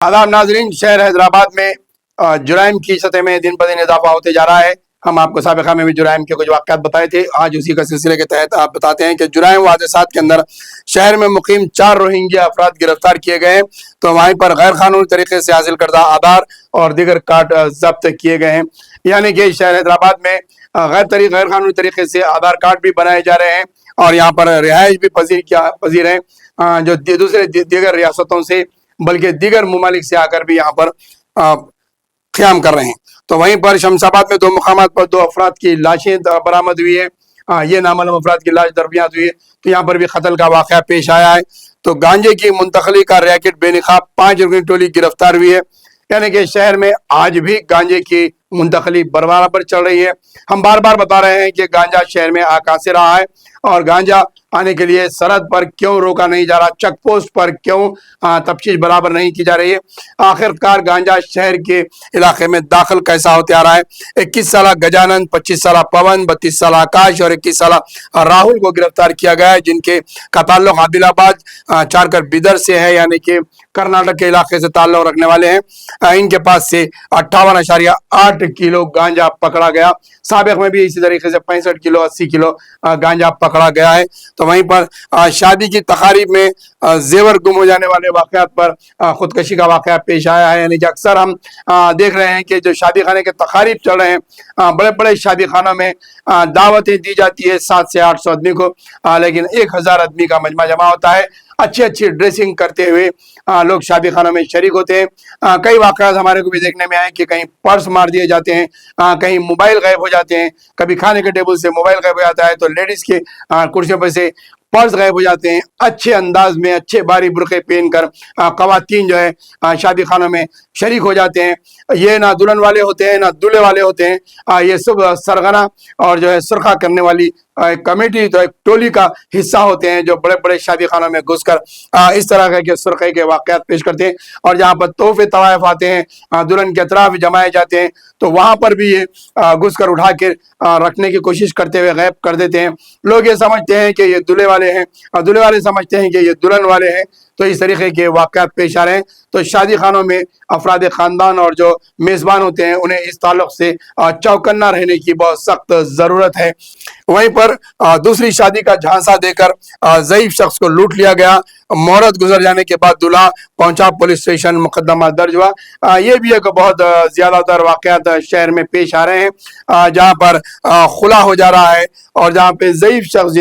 आदाब नाजरीन, शहर हैदराबाद में जुराइम की सतह में दिन ब दिन इजाफा होते जा रहा है। हम आपको साबिक़ा में भी जुराइम के कुछ वाक़यात बताए थे। आज उसी का सिलसिले के तहत आप बताते हैं कि जुराइम वादसात के अंदर शहर में मुकीम 4 रोहिंग्या अफराद गिरफ्तार किए गए। तो वहीं पर गैर कानूनी तरीके से हासिल करदा आधार और दीगर कार्ड जब्त किए गए हैं। यानी कि शहर हैदराबाद में गैर कानूनी तरीके से आधार कार्ड भी बनाए जा रहे हैं और यहाँ पर रिहाइश भी पजीर है जो दूसरे दीगर रियासतों से बल्कि दीगर ममालिक से आकर भी यहाँ पर क़याम कर रहे हैं। तो वहीं पर शमशाबाद में 2 मकामात पर 2 अफराद की लाशें बरामद हुई है। ये नामालूम अफराद की लाश दरमियात हुई है। तो यहाँ पर भी कत्ल का वाक़या पेश आया है। तो गांजे की मुंतकली का रैकेट बेनकाब 5 रुकनी टोली गिरफ्तार हुई है। यानी कि शहर में आज भी गांजे की मुंतकली बराबर चल रही है। हम बार बार बता रहे हैं कि गांजा शहर में कहाँ से रहा है और गांजा आने के लिए सरहद पर क्यों रोका नहीं जा रहा, चेक पोस्ट पर क्यों तफ्तीश बराबर नहीं की जा रही है। आखिरकार गांजा शहर के इलाके में दाखिल कैसा होते आ रहा है। 21 साल गजानंद, 25 साल पवन, 32 साल आकाश और 21 साल राहुल को गिरफ्तार किया गया है, जिनके का ताल्लुक आदिलाबाद चारकर बिदर से है, यानी कि कर्नाटक के इलाके से ताल्लुक रखने वाले हैं। इनके पास से 58.8 किलो गांजा पकड़ा गया। साबिक में भी इसी तरीके से 65 किलो 80 किलो गांजा पकड़ा गया है। तो वहीं पर शादी की तकारीब में जेवर गुम हो जाने वाले वाक़यात पर खुदकशी का वाक़या पेश आया है। यानी कि अक्सर हम देख रहे हैं कि जो शादी खाने के तकारीब चल रहे हैं, बड़े बड़े शादी खानों में दावतें दी जाती है 700 से 800 आदमी को, लेकिन 1000 आदमी का मजमा जमा होता है। अच्छी अच्छी ड्रेसिंग करते हुए लोग शादी खानों में शरीक होते हैं। कई वाक़यात हमारे को भी देखने में आए कि कहीं पर्स मार दिए जाते हैं, कहीं मोबाइल गायब हो जाते हैं, कभी खाने के टेबल से मोबाइल गायब हो जाता है, तो लेडीज़ के कुर्सियों पर से पर्स गायब हो जाते हैं। अच्छे अंदाज में अच्छे बारी बुरखे पहनकर ख़वातीन जो है शादी खानों में शरीक हो जाते हैं। ये ना दुल्हन वाले होते हैं ना दूल्हे वाले होते हैं। ये सब सरगना और जो है सुरखा करने वाली कमेटी, तो एक टोली का हिस्सा होते हैं जो बड़े बड़े शादी खानों में घुसकर इस तरह के सुरखे के वाक़यात पेश करते हैं। और जहाँ पर तोहफे तवायफ आते हैं, दुल्हन के अतराफ जमाए जाते हैं, तो वहाँ पर भी ये घुसकर उठा के रखने की कोशिश करते हुए गायब कर देते हैं। लोग ये समझते हैं कि ये दूल्हे वाले हैं और दूल्हे वाले समझते हैं कि ये दुल्हन वाले हैं। तो इस तरीके के वाक़यात पेश आ रहे हैं। तो शादी खानों में अफराद ख़ानदान और जो मेज़बान होते हैं उन्हें इस ताल्लुक़ से चौकन्ना रहने की बहुत सख्त ज़रूरत है। वहीं पर दूसरी शादी का झांसा देकर ज़ईफ़ शख्स को लूट लिया गया। मुहूर्त गुजर जाने के बाद दूल्हा पहुंचा पुलिस स्टेशन, मुकदमा दर्ज हुआ। ये भी एक बहुत ज़्यादातर वाक़यात शहर में पेश आ रहे हैं, जहाँ पर खुला हो जा रहा है और जहाँ पे ज़ईफ़ शख्स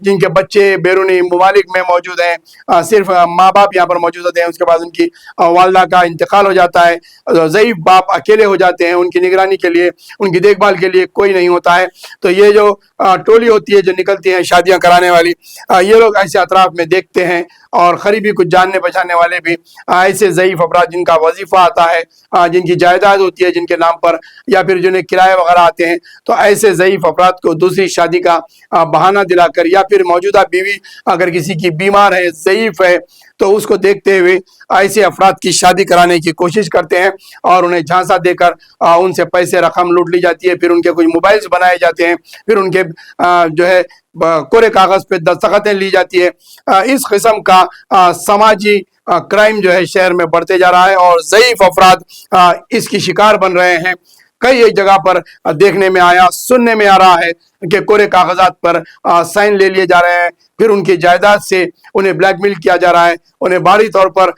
जिनके बच्चे बैरूनी ममालिक में मौजूद हैं, सिर्फ माँ बाप यहाँ पर मौजूद होते हैं, उसके बाद उनकी वालदा का इंतकाल हो जाता है, ज़ईफ़ बाप अकेले हो जाते हैं, उनकी निगरानी के लिए उनकी देखभाल के लिए कोई नहीं होता है। तो ये जो टोली होती है जो निकलती है शादियाँ कराने वाली, ये लोग ऐसे अतराफ में देखते हैं और करीबी कुछ जानने पहचानने वाले भी ऐसे ज़ईफ़ अफराद जिनका वजीफ़ा आता है, जिनकी जायदाद होती है जिनके नाम पर, या फिर जिन्हें किराए वगैरह आते हैं, तो ऐसे ज़ईफ़ अफराद को दूसरी शादी का बहाना दिलाकर, या फिर मौजूदा बीवी अगर किसी की बीमार है, ज़ईफ़ है, तो उसको देखते हुए ऐसे अफराद की शादी कराने की कोशिश करते हैं और उन्हें झांसा देकर उनसे पैसे रकम लूट ली जाती है। फिर उनके कुछ मोबाइल्स बनाए जाते हैं, फिर उनके जो है कोरे कागज़ पे दस्तखतें ली जाती है। इस किस्म का समाजी क्राइम जो है शहर में बढ़ते जा रहा है और ज़ईफ़ अफराद इसकी शिकार बन रहे हैं। कई एक जगह पर देखने में आया, सुनने में आ रहा है कि कोरे कागजात पर साइन ले लिए जा रहे हैं, फिर उनकी जायदाद से उन्हें ब्लैकमेल किया जा रहा है, उन्हें बाहरी तौर पर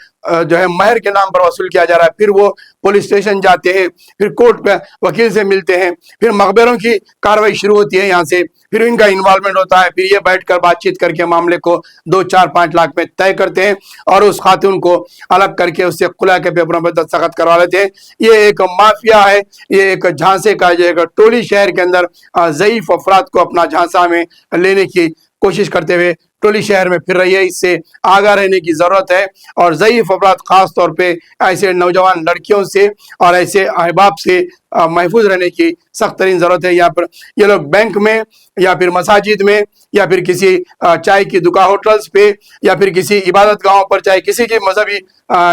जो है महर के नाम पर वसूल किया जा रहा है। फिर वो पुलिस स्टेशन जाते हैं, फिर कोर्ट पे वकील से मिलते हैं, फिर मकबरों की कार्रवाई शुरू होती है यहाँ से, फिर इनका इन्वॉल्वमेंट होता है, फिर ये बैठकर बातचीत करके मामले को 2, 4, 5 लाख में तय करते हैं और उस खातून को अलग करके उससे खुला के पेपरों पर दस्तखत करवा लेते हैं। ये एक माफिया है, ये एक झांसे का जो एक टोली शहर के अंदर ज़ईफ़ अफराद को अपना झांसा में लेने की कोशिश करते हुए टोली शहर में फिर रही है। इससे आगाह रहने की ज़रूरत है और ज़ईफ़ अफराद ख़ास तौर पे ऐसे नौजवान लड़कियों से और ऐसे अहबाब से महफूज रहने की सख्त तरीन ज़रूरत है। यहाँ पर ये लोग बैंक में या फिर मसाजिद में या फिर किसी चाय की दुकान, होटल्स पे या फिर किसी इबादत गाहों पर, चाहे किसी की मजहबी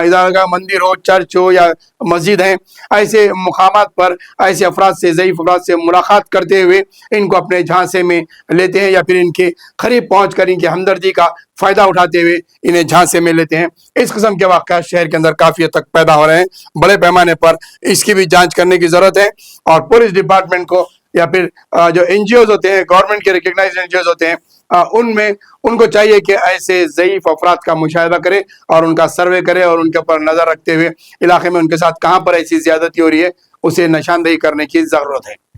इदारा, मंदिर हो, चर्च हो या मस्जिद है, ऐसे मुकामात पर ऐसे अफराद से, ज़ईफ़ अफराद से मुलाकात करते हुए इनको अपने झांसे में लेते हैं या फिर इनके करीब पहुँच कर इनकी हमदर्दी का فائدہ اٹھاتے ہوئے انہیں جھانسے میں لیتے ہیں. اس قسم کے واقعات شہر کے اندر کافی حد تک پیدا ہو رہے ہیں. بڑے پیمانے پر اس کی بھی جانچ کرنے کی ضرورت ہے, اور پولیس ڈپارٹمنٹ کو یا پھر جو این جی اوز ہوتے ہیں, گورنمنٹ کے ریکگنائزڈ این جی اوز ہوتے ہیں, ان کو چاہیے کہ ایسے ضعیف افراد کا مشاہدہ کرے اور ان کا سروے کرے, اور ان کے اوپر نظر رکھتے ہوئے علاقے میں ان کے ساتھ کہاں پر ایسی زیادتی ہو رہی ہے اسے نشاندہی کرنے کی ضرورت ہے.